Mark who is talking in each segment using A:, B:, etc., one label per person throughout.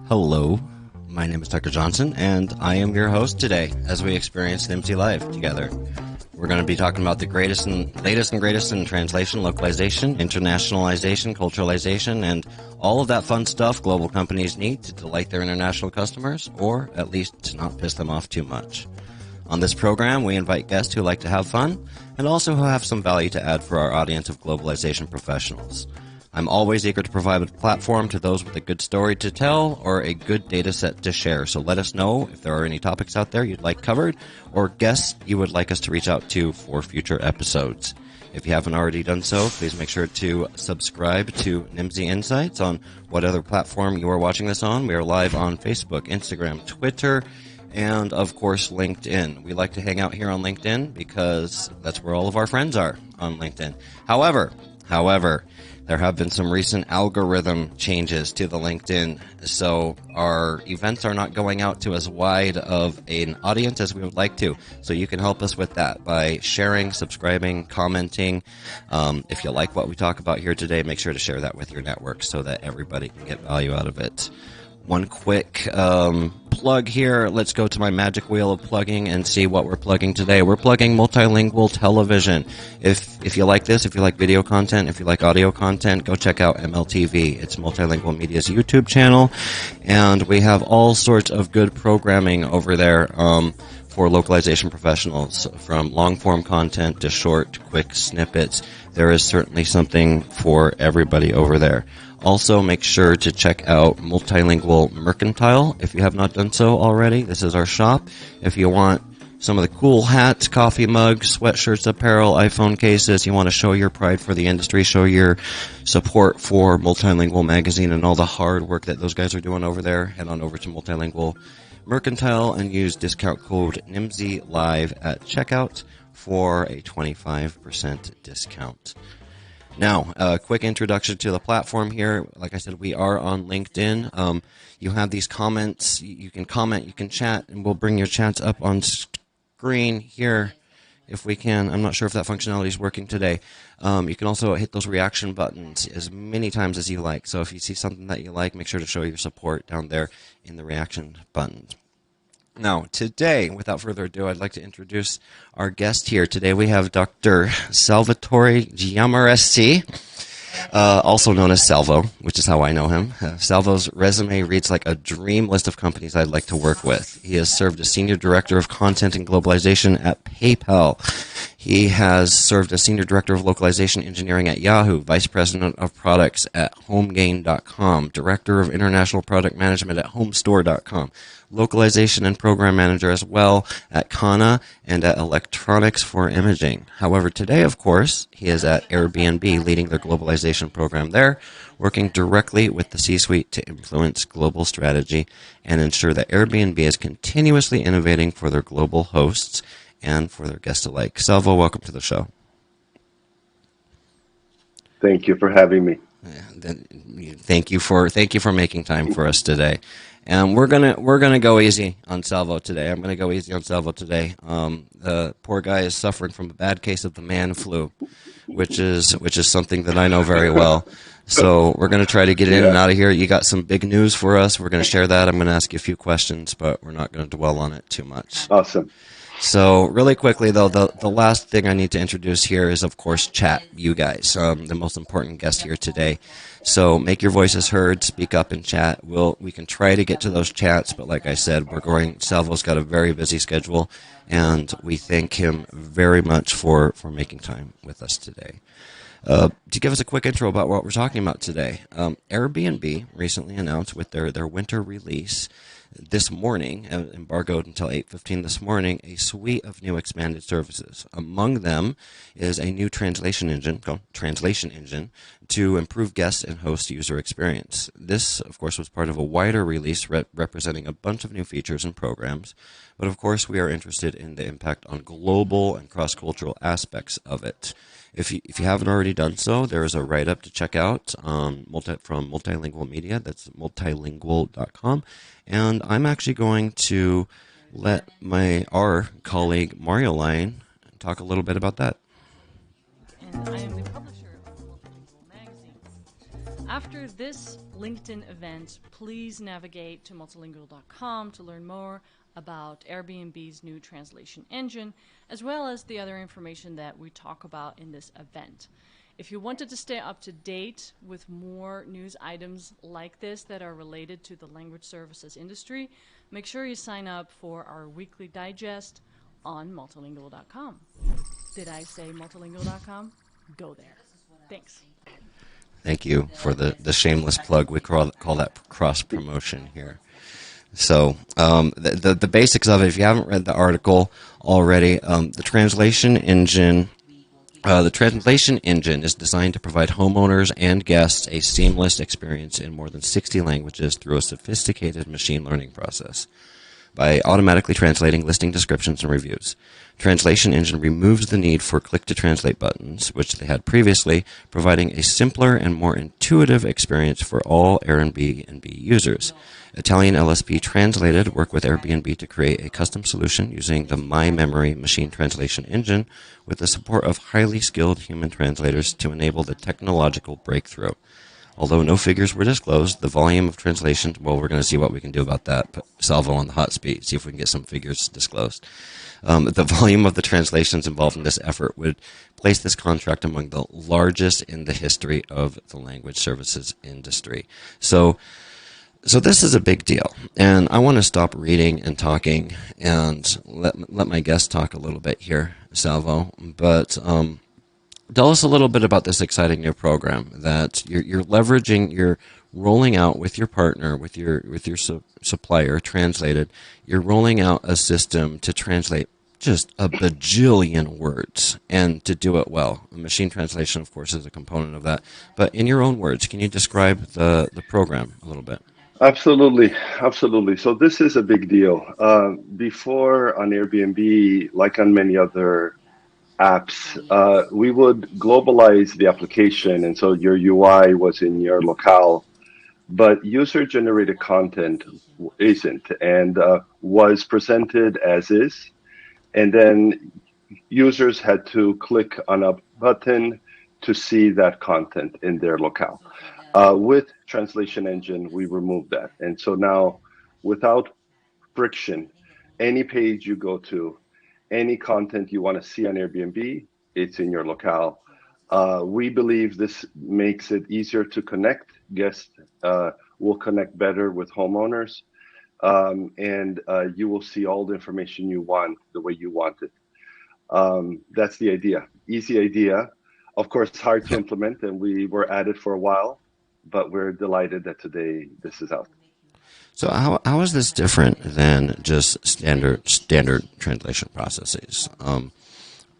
A: Hello, my name is Tucker Johnson, and I am your host today as we experience NIMSY Live together. We're going to be talking about the latest and greatest in translation, localization, internationalization, culturalization, and all of that fun stuff global companies need to delight their international customers, or at least to not piss them off too much. On this program, we invite guests who like to have fun and also who have some value to add for our audience of globalization professionals. I'm always eager to provide a platform to those with a good story to tell or a good data set to share. So let us know if there are any topics out there you'd like covered or guests you would like us to reach out to for future episodes. If you haven't already done so, please make sure to subscribe to NIMSY Insights on what other platform you are watching this on. We are live on Facebook, Instagram, Twitter, and of course LinkedIn. We like to hang out here on LinkedIn because that's where all of our friends are on LinkedIn. However, there have been some recent algorithm changes to the LinkedIn, so our events are not going out to as wide of an audience as we would like to. So you can help us with that by sharing, subscribing, commenting. If you like what we talk about here today, make sure to share that with your network so that everybody can get value out of it. One quick plug here. Let's go to my magic wheel of plugging and see what we're plugging today. We're plugging multilingual television. If you like this, if you like video content, if you like audio content, go check out MLTV. It's Multilingual Media's YouTube channel, and we have all sorts of good programming over there for localization professionals, from long-form content to short, quick snippets. There is certainly something for everybody over there. Also, make sure to check out Multilingual Mercantile if you have not done so already. This is our shop. If you want some of the cool hats, coffee mugs, sweatshirts, apparel, iPhone cases, you want to show your pride for the industry, show your support for Multilingual Magazine and all the hard work that those guys are doing over there, head on over to Multilingual Mercantile and use discount code NIMSYLIVE at checkout for a 25% discount. Now, a quick introduction to the platform here. Like I said, we are on LinkedIn. You have these comments. You can comment, you can chat, and we'll bring your chats up on screen here if we can. I'm not sure if that functionality is working today. You can also hit those reaction buttons as many times as you like. So if you see something that you like, make sure to show your support down there in the reaction buttons. Now, today, without further ado, I'd like to introduce our guest here. Today we have Dr. Salvatore Giammarresi, also known as Salvo, which is how I know him. Salvo's resume reads like a dream list of companies I'd like to work with. He has served as Senior Director of Content and Globalization at PayPal. He has served as Senior Director of Localization Engineering at Yahoo, Vice President of Products at HomeGain.com, Director of International Product Management at HomeStore.com, Localization and Program Manager as well at Kana and at Electronics for Imaging. However, today, of course, he is at AirBnB leading their globalization program there, working directly with the C-suite to influence global strategy and ensure that Airbnb is continuously innovating for their global hosts and for their guests alike. Salvo, welcome to the show.
B: Thank you for having me.
A: Thank you for making time for us today. And we're gonna go easy on Salvo today. I'm gonna go easy on Salvo today. The poor guy is suffering from a bad case of the man flu, which is something that I know very well. So we're gonna try to get in and out of here. You got some big news for us. We're gonna share that. I'm gonna ask you a few questions, but we're not gonna dwell on it too much.
B: Awesome.
A: So really quickly, though, the last thing I need to introduce here is, of course, chat, you guys, the most important guest here today. So make your voices heard, speak up in chat. We can try to get to those chats, but like I said, Salvo's got a very busy schedule, and we thank him very much for making time with us today. To give us a quick intro about what we're talking about today, Airbnb recently announced with their winter release this morning, embargoed until 8:15 this morning, a suite of new expanded services. Among them is a new translation engine to improve guest and host user experience. This, of course, was part of a wider release representing a bunch of new features and programs, but of course we are interested in the impact on global and cross-cultural aspects of it. If you haven't already done so, there is a write-up to check out from Multilingual Media. That's multilingual.com. And I'm actually going to let our colleague Mario Line talk a little bit about that.
C: And I am the publisher of magazines. After this LinkedIn event, please navigate to multilingual.com to learn more about Airbnb's new translation engine, as well as the other information that we talk about in this event. If you wanted to stay up to date with more news items like this that are related to the language services industry, make sure you sign up for our weekly digest on multilingual.com. Did I say multilingual.com? Go there. Thanks.
A: Thank you for the shameless plug. We call that cross-promotion here. So the basics of it, if you haven't read the article already, the translation engine is designed to provide homeowners and guests a seamless experience in more than 60 languages through a sophisticated machine learning process. By automatically translating listing descriptions and reviews, Translation Engine removes the need for click-to-translate buttons, which they had previously, providing a simpler and more intuitive experience for all Airbnb users. Italian LSP Translated worked with Airbnb to create a custom solution using the My-Memory machine translation engine with the support of highly skilled human translators to enable the technological breakthrough. Although no figures were disclosed, the volume of translations, well, we're going to see what we can do about that. Put Salvo on the hot seat, see if we can get some figures disclosed. The volume of the translations involved in this effort would place this contract among the largest in the history of the language services industry. So this is a big deal, and I want to stop reading and talking and let my guest talk a little bit here, Salvo. But tell us a little bit about this exciting new program that you're leveraging. You're rolling out with your partner, with your supplier, Translated. You're rolling out a system to translate just a bajillion words and to do it well. Machine translation, of course, is a component of that. But in your own words, can you describe the program a little bit?
B: Absolutely. So this is a big deal. Before on Airbnb, like on many other apps, we would globalize the application, and so your UI was in your locale, but user-generated content isn't, and was presented as is, and then users had to click on a button to see that content in their locale. With Translation Engine, we removed that, and so now, without friction, any page you go to, any content you want to see on Airbnb, it's in your locale. We believe this makes it easier to connect. Guests will connect better with homeowners, and you will see all the information you want the way you want it. That's the idea. Easy idea. Of course, it's hard to implement, and we were at it for a while, but we're delighted that today this is out.
A: So how is this different than just standard translation processes?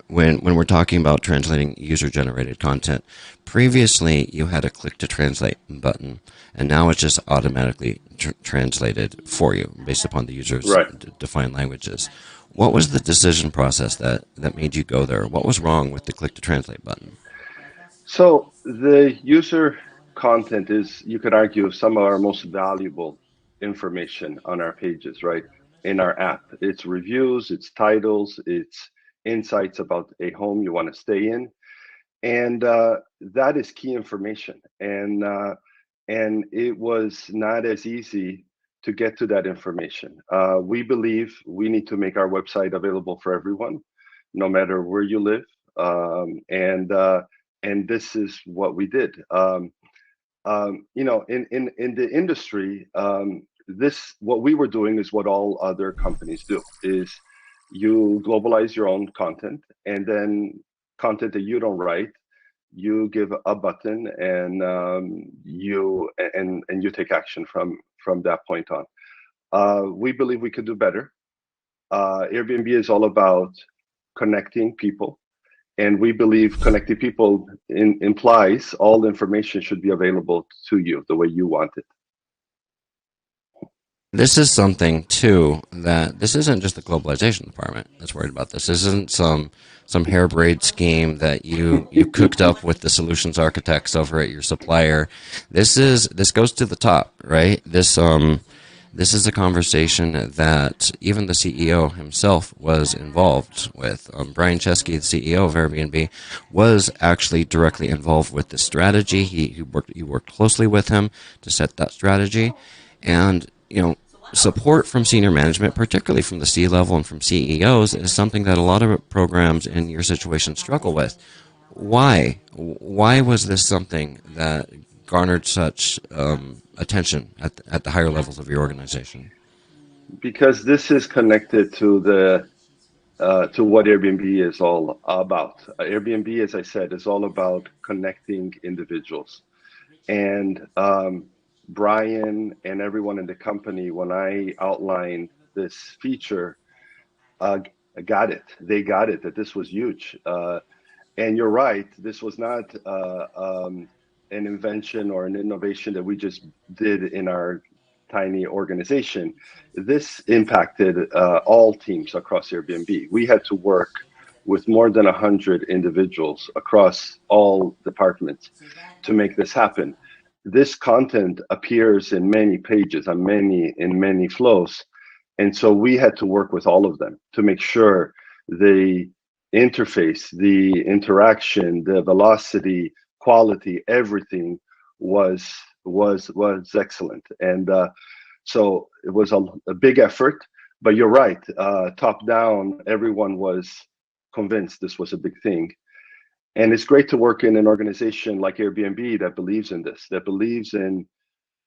A: When we're talking about translating user-generated content, previously you had a click-to-translate button, and now it's just automatically translated for you based upon the user's defined languages. What was the decision process that made you go there? What was wrong with the click-to-translate button?
B: So the user content is, you could argue, some of our most valuable information on our pages, right? In our app, it's reviews, it's titles, it's insights about a home you want to stay in, and that is key information. And it was not as easy to get to that information. We believe we need to make our website available for everyone, no matter where you live, and this is what we did. In the industry, what we were doing is what all other companies do: is you globalize your own content, and then content that you don't write, you give a button, and you take action from that point on. We believe we could do better. Airbnb is all about connecting people. And we believe connecting people implies all the information should be available to you the way you want it.
A: This is something, too, that this isn't just the globalization department that's worried about this. This isn't some harebrained scheme that you cooked up with the solutions architects over at your supplier. This goes to the top, right? This This is a conversation that even the CEO himself was involved with. Brian Chesky, the CEO of Airbnb, was actually directly involved with the strategy. He worked closely with him to set that strategy, and support from senior management, particularly from the C-level and from CEOs, is something that a lot of programs in your situation struggle with. Why? Why was this something that garnered such attention at the higher levels of your organization?
B: Because this is connected to to what Airbnb is all about. Airbnb, as I said, is all about connecting individuals. And Brian and everyone in the company, when I outlined this feature, got it. They got it that this was huge. And you're right, this was not an invention or an innovation that we just did in our tiny organization. This impacted all teams across Airbnb. We had to work with more than 100 individuals across all departments to make this happen. This content appears in many pages, in many flows. And so we had to work with all of them to make sure the interface, the interaction, the velocity, quality, everything was excellent. And so it was a big effort. But you're right, top down, everyone was convinced this was a big thing. And it's great to work in an organization like Airbnb that believes in this, that believes in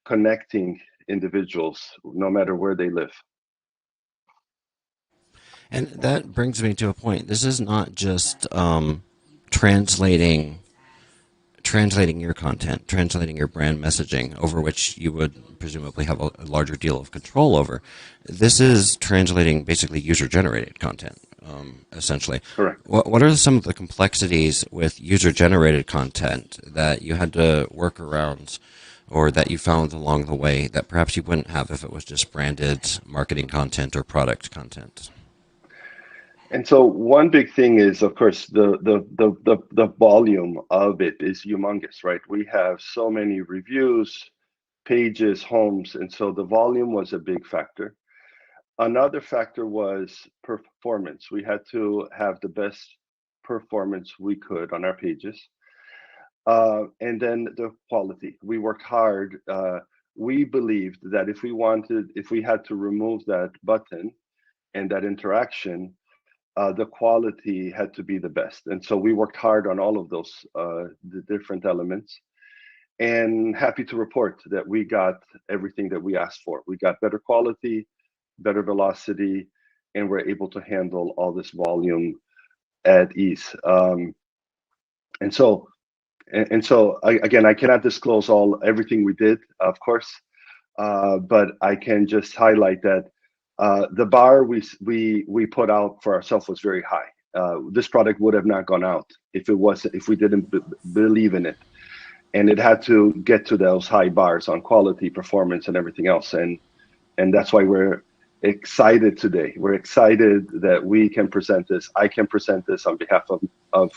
B: connecting individuals no matter where they live.
A: And that brings me to a point. This is not just translating your content, translating your brand messaging, over which you would presumably have a larger deal of control over. This is translating basically user-generated content, essentially.
B: Correct.
A: What are some of the complexities with user-generated content that you had to work around, or that you found along the way that perhaps you wouldn't have if it was just branded marketing content or product content?
B: And so one big thing is, of course, the volume of it is humongous, right? We have so many reviews, pages, homes, and so the volume was a big factor. Another factor was performance. We had to have the best performance we could on our pages. And then the quality. We worked hard. We believed that if we had to remove that button and that interaction, the quality had to be the best. And so we worked hard on all of those, the different elements, and happy to report that we got everything that we asked for. We got better quality, better velocity, and we're able to handle all this volume at ease. And so again, I cannot disclose everything we did, of course, but I can just highlight that the bar we put out for ourselves was very high. This product would have not gone out if we didn't believe in it, and it had to get to those high bars on quality, performance, and everything else. And that's why we're excited today. We're excited that we can present this. I can present this on behalf of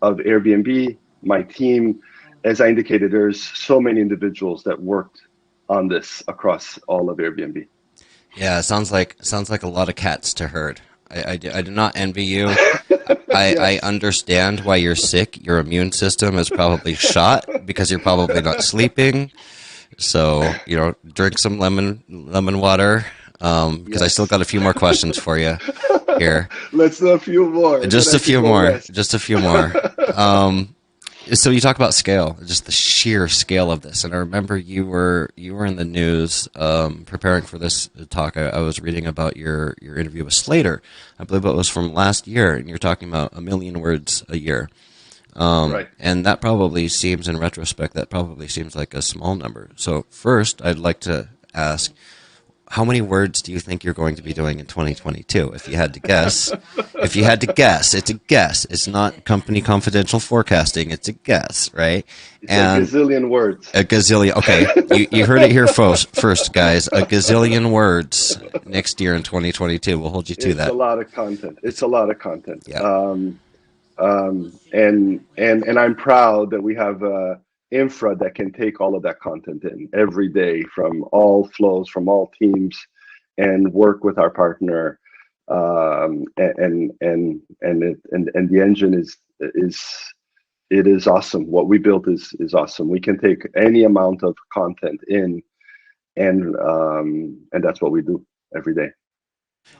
B: Airbnb, my team. As I indicated, there's so many individuals that worked on this across all of Airbnb.
A: Yeah, it sounds like a lot of cats to herd. I do not envy you. I understand why you're sick. Your immune system is probably shot because you're probably not sleeping. So, drink some lemon water, because yes. I still got a few more questions for you here.
B: Let's do a few more.
A: Just a few more. Just a few more. So you talk about scale, just the sheer scale of this. And I remember you were in the news preparing for this talk. I was reading about your interview with Slater. I believe it was from last year, and you're talking about 1 million words a year.
B: Right.
A: And that probably seems, in retrospect, like a small number. So first, I'd like to ask, how many words do you think you're going to be doing in 2022? If you had to guess, it's a guess. It's not company confidential forecasting. It's a guess, right?
B: It's a gazillion words.
A: A gazillion. Okay, you heard it here first, guys. A gazillion words next year in 2022. We'll hold you to that.
B: It's a lot of content.
A: Yeah.
B: And I'm proud that we have infra that can take all of that content in every day from all flows, from all teams, and work with our partner. And the engine is it is awesome. What we built is awesome. We can take any amount of content in, and that's what we do every day.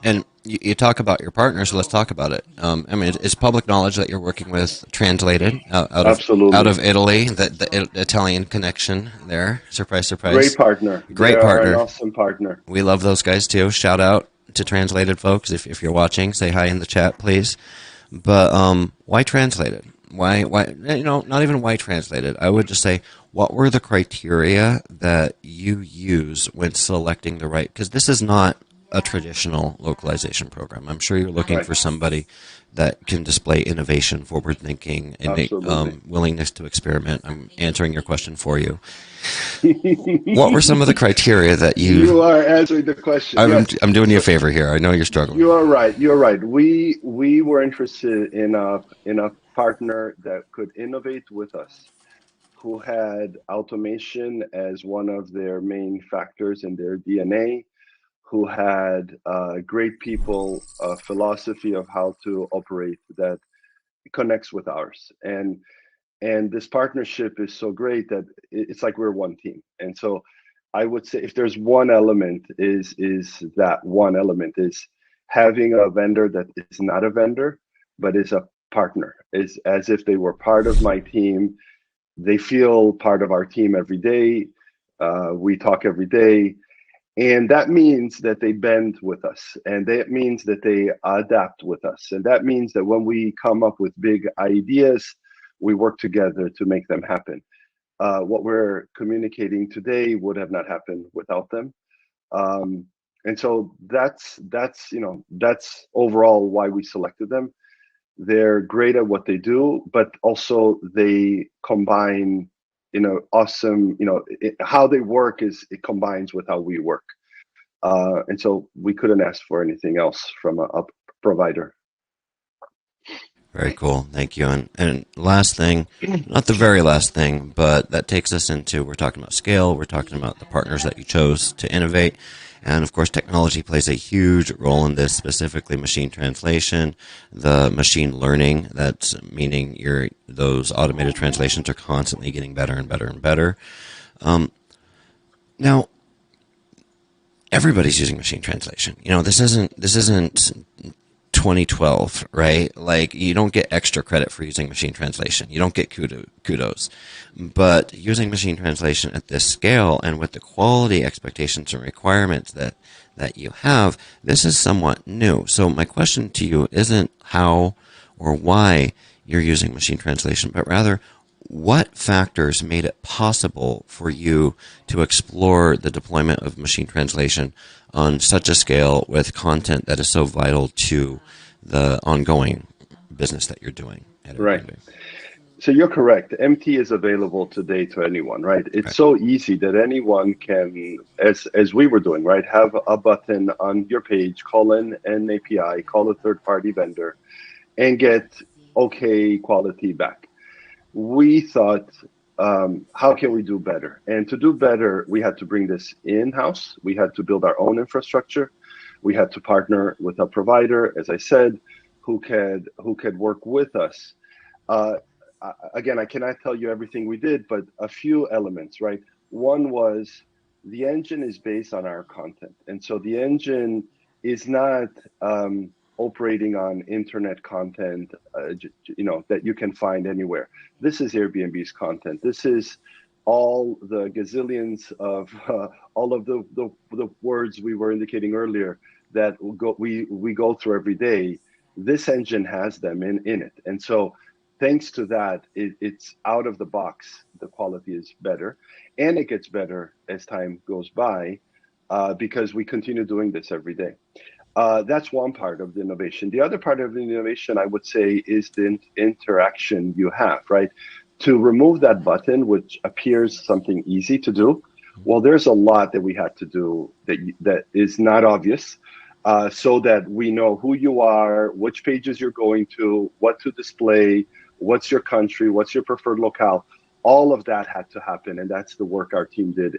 A: And you talk about your partner, so let's talk about it. I mean, it's public knowledge that you're working with Translated
B: Absolutely.
A: out of Italy, the Italian connection there. Surprise, surprise.
B: Great partner.
A: Great
B: they
A: partner.
B: Are an awesome partner.
A: We love those guys too. Shout out to Translated folks. If you're watching, say hi in the chat, please. But why Translated? Why? Not even why Translated. I would just say, what were the criteria that you use when selecting the right? Because this is not a traditional localization program. I'm sure you're looking for somebody that can display innovation, forward thinking, and willingness to experiment. I'm answering your question for you. What were some of the criteria that you
B: are answering the question?
A: I'm doing you a favor here. I know you're struggling.
B: You are right. You're right. We were interested in a partner that could innovate with us, who had automation as one of their main factors in their DNA, who had great people, philosophy of how to operate that connects with ours. And this partnership is so great that it's like we're one team. And so I would say if there's one element is that one element is having a vendor that is not a vendor, but is a partner, is as if they were part of my team. They feel part of our team every day. We talk every day. And that means that they bend with us, and that means that they adapt with us. And that means that when we come up with big ideas, we work together to make them happen. What we're communicating today would have not happened without them. And so that's overall why we selected them. They're great at what they do, but also they combine awesome, how they work it combines with how we work. And so we couldn't ask for anything else from a provider.
A: Very cool. Thank you. And last thing, not the very last thing, but that takes us into, we're talking about scale, we're talking about the partners that you chose to innovate. And of course, technology plays a huge role in this, specifically machine translation, the machine learning. That's meaning those automated translations are constantly getting better and better and better. Now, everybody's using machine translation. This isn't 2012, right? Like, you don't get extra credit for using machine translation. You don't get kudos. But using machine translation at this scale and with the quality expectations and requirements that you have, this is somewhat new. So my question to you isn't how or why you're using machine translation, but rather what factors made it possible for you to explore the deployment of machine translation on such a scale with content that is so vital to the ongoing business that you're doing at AirBnB?
B: Right. So you're correct. MT is available today to anyone, right? It's so easy that anyone can, as we were doing, right, have a button on your page, call in an API, call a third-party vendor, and get okay quality back. We thought, how can we do better? And to do better, we had to bring this in-house. We had to build our own infrastructure. We had to partner with a provider, as I said, who could work with us. Again, I cannot tell you everything we did, but a few elements, right? One was the engine is based on our content. And so the engine is not operating on internet content, that you can find anywhere. This is Airbnb's content. This is all the gazillions of all of the words we were indicating earlier that we go through every day. This engine has them in it. And so thanks to that, it's out of the box. The quality is better, and it gets better as time goes by because we continue doing this every day. That's one part of the innovation. The other part of the innovation, I would say, is the interaction you have, right? To remove that button, which appears something easy to do, well, there's a lot that we had to do that is not obvious, so that we know who you are, which pages you're going to, what to display, what's your country, what's your preferred locale. all of that had to happen, and that's the work our team did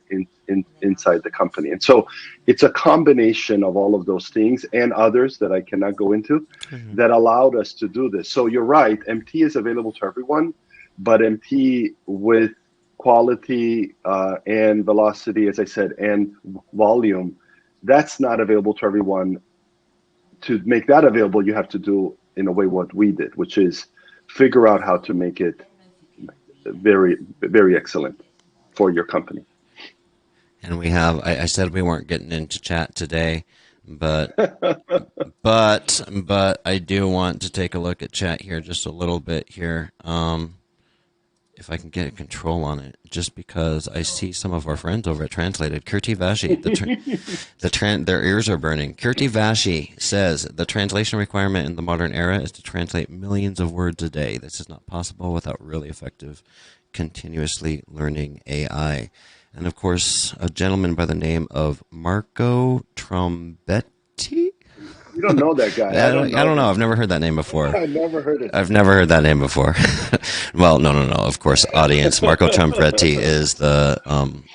B: inside the company. And so it's a combination of all of those things and others that I cannot go into
A: Mhm.
B: that allowed us to do this. So you're right, MT is available to everyone, but MT with quality and velocity, as I said, and volume, that's not available to everyone. To make that available, you have to do in a way what we did, which is figure out how to make it very, very excellent for your company.
A: And we have, I said we weren't getting into chat today, but but I do want to take a look at chat here just a little bit here. If I can get a control on it, just because I see some of our friends over at Translated. Kirti Vashi, their ears are burning. Kirti Vashi says the translation requirement in the modern era is to translate millions of words a day. This is not possible without really effective, continuously learning AI. And of course, a gentleman by the name of Marco Trombetti.
B: You don't know that guy. I don't
A: I
B: know
A: don't know.
B: him.
A: I've never heard that name before.
B: I never heard it.
A: I've never heard that name before. Well, no. Of course, audience. Marco Trombetti is the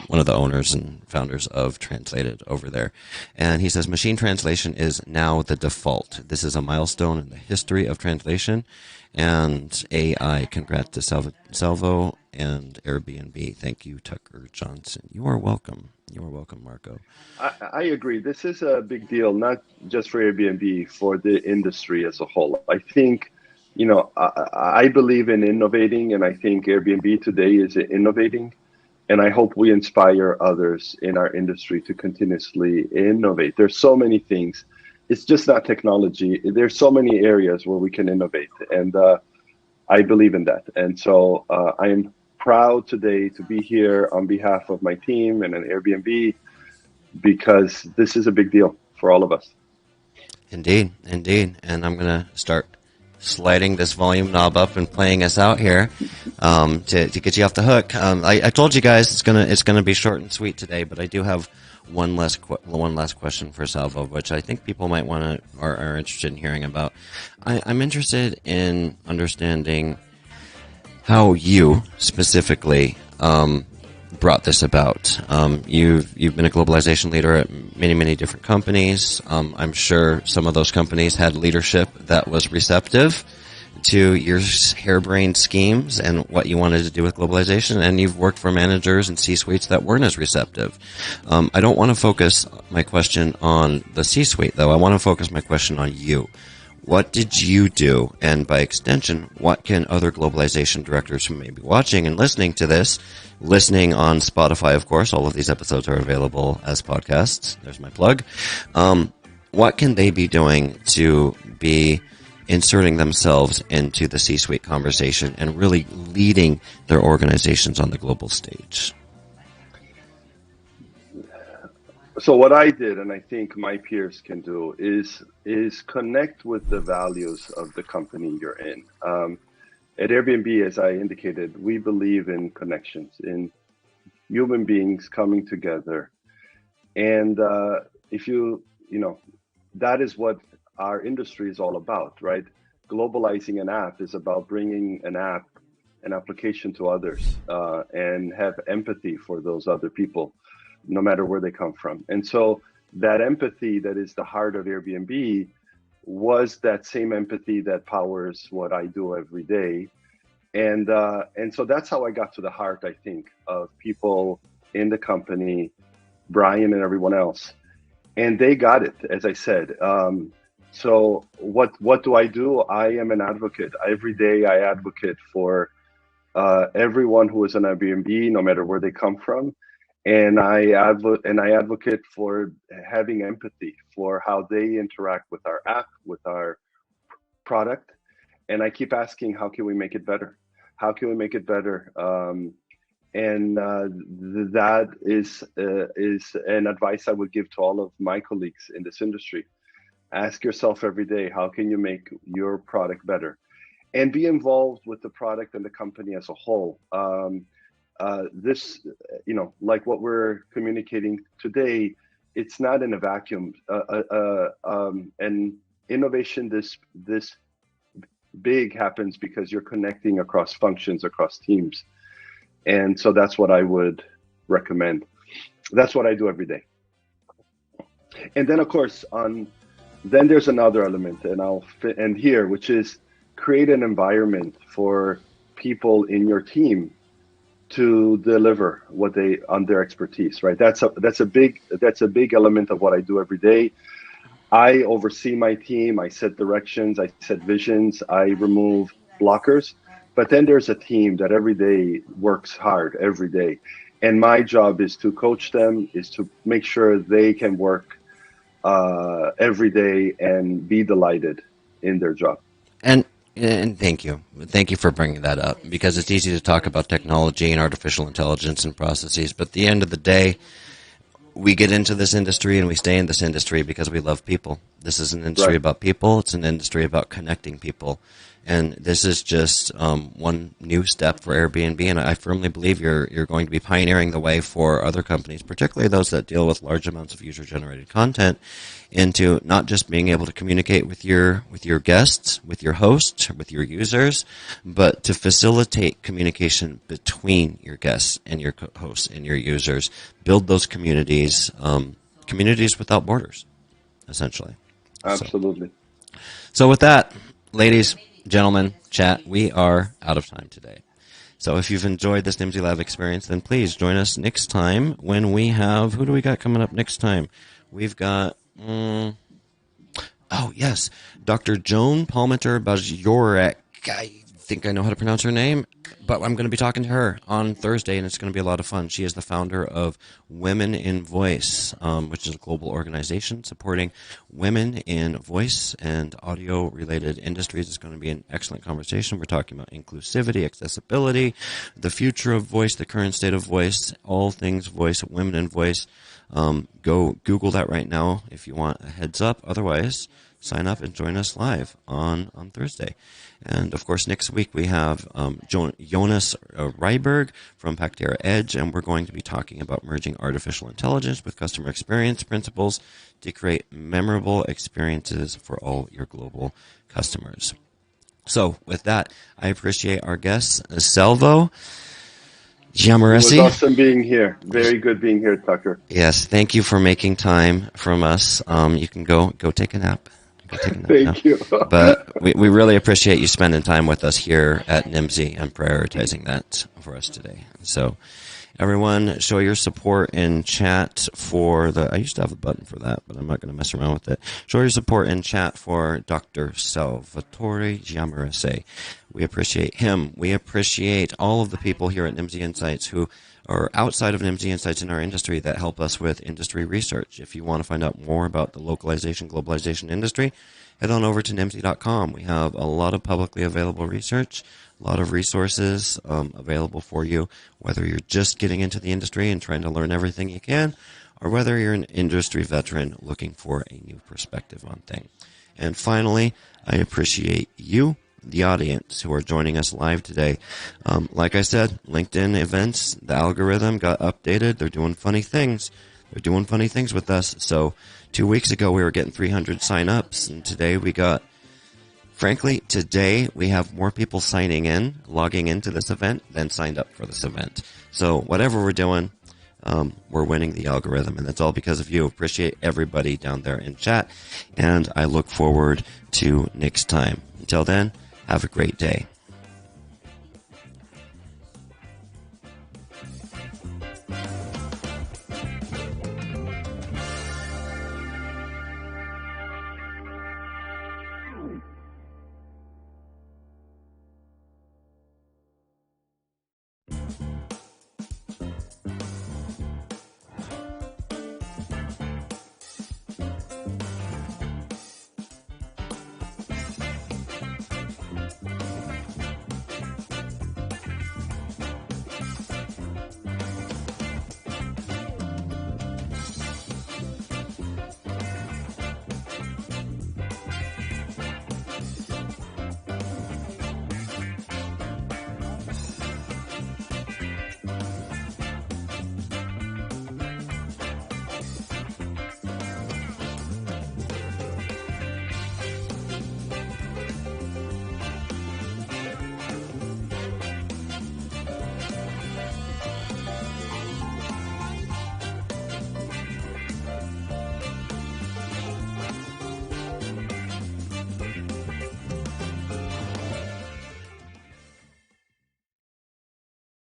A: one of the owners and founders of Translated over there, and he says machine translation is now the default. This is a milestone in the history of translation, and AI. Congrats to Salvo and Airbnb. Thank you, Tucker Johnson. You are welcome. You are welcome, Marco.
B: I agree. This is a big deal, not just for Airbnb, for the industry as a whole. I think, I believe in innovating, and I think Airbnb today is innovating. And I hope we inspire others in our industry to continuously innovate. There's so many things. It's just not technology. There's so many areas where we can innovate. And I believe in that. And so I am proud today to be here on behalf of my team and an Airbnb because this is a big deal for all of us.
A: Indeed. And I'm going to start sliding this volume knob up and playing us out here to get you off the hook. I told you guys it's gonna be short and sweet today, but I do have one last question for Salvo, which I think people might want to or are interested in hearing about. I'm interested in understanding how you specifically brought this about. You've been a globalization leader at many different companies. I'm sure some of those companies had leadership that was receptive to your harebrained schemes and what you wanted to do with globalization, and you've worked for managers and C-suites that weren't as receptive. I don't want to focus my question on the C-suite, though. I want to focus my question on you. What did you do? And by extension, what can other globalization directors who may be watching and listening to this, listening on Spotify, of course, all of these episodes are available as podcasts. There's my plug. What can they be doing to be inserting themselves into the C-suite conversation and really leading their organizations on the global stage?
B: So what I did, and I think my peers can do, is connect with the values of the company you're in. At Airbnb, as I indicated, we believe in connections, in human beings coming together. And that is what our industry is all about, right? Globalizing an app is about bringing an application to others and have empathy for those other people, no matter where they come from. And so that empathy that is the heart of Airbnb was that same empathy that powers what I do every day. And so that's how I got to the heart, I think, of people in the company, Brian and everyone else. And they got it, as I said. So what do I do? I am an advocate. Every day I advocate for everyone who is an Airbnb, no matter where they come from. And I advocate for having empathy for how they interact with our app, with our product. And I keep asking, how can we make it better? How can we make it better? That is an advice I would give to all of my colleagues in this industry. Ask yourself every day, how can you make your product better? And be involved with the product and the company as a whole. This, like what we're communicating today, it's not in a vacuum. And innovation this big happens because you're connecting across functions, across teams. And so that's what I would recommend. That's what I do every day. And then, of course, then there's another element, and I'll end here, which is create an environment for people in your team to deliver what they on their expertise. Right. That's a big element of what I do every day. I oversee my team. I set directions. I set visions. I remove blockers. But then there's a team that every day works hard every day. And my job is to coach them, is to make sure they can work every day and be delighted in their job.
A: And thank you. Thank you for bringing that up, because it's easy to talk about technology and artificial intelligence and processes, but at the end of the day, we get into this industry and we stay in this industry because we love people. This is an industry about people. It's an industry about connecting people. And this is just one new step for Airbnb, and I firmly believe you're going to be pioneering the way for other companies, particularly those that deal with large amounts of user-generated content, into not just being able to communicate with your guests, with your hosts, with your users, but to facilitate communication between your guests and your hosts and your users. Build those communities, communities without borders, essentially.
B: Absolutely.
A: So with that, ladies, gentlemen, chat, we are out of time today. So if you've enjoyed this Nimdzi Live experience, then please join us next time when we have, who do we got coming up next time? We've got, oh yes, Dr. Joan Palmiter-Bajorek. I think I know how to pronounce her name, but I'm going to be talking to her on Thursday, and it's going to be a lot of fun. She is the founder of Women in Voice, which is a global organization supporting women in voice and audio-related industries. It's going to be an excellent conversation. We're talking about inclusivity, accessibility, the future of voice, the current state of voice, all things voice, women in voice. Go Google that right now if you want a heads up. Otherwise, sign up and join us live on Thursday. And, of course, next week we have Jonas Ryberg from Pactera Edge, and we're going to be talking about merging artificial intelligence with customer experience principles to create memorable experiences for all your global customers. So, with that, I appreciate our guests, Salvo Giammarresi.
B: It was awesome being here. Very good being here, Tucker.
A: Yes, thank you for making time from us. You can go take a nap.
B: Thank you.
A: But we really appreciate you spending time with us here at Nimdzi and prioritizing that for us today. So, everyone, show your support in chat for I used to have a button for that, but I'm not going to mess around with it. Show your support in chat for Dr. Salvatore Giammarresi. We appreciate him. We appreciate all of the people here at Nimdzi Insights who are outside of Nimdzi Insights in our industry that help us with industry research. If you want to find out more about the localization, globalization industry, head on over to nimdzi.com. We have a lot of publicly available research, a lot of resources available for you, whether you're just getting into the industry and trying to learn everything you can, or whether you're an industry veteran looking for a new perspective on things. And finally, I appreciate you, the audience, who are joining us live today. Like I said, LinkedIn events, the algorithm got updated. They're doing funny things. They're doing funny things with us. So 2 weeks ago, we were getting 300 sign-ups, and today we have more people signing in, logging into this event than signed up for this event. So whatever we're doing, we're winning the algorithm, and that's all because of you. Appreciate everybody down there in chat, and I look forward to next time. Until then, have a great day.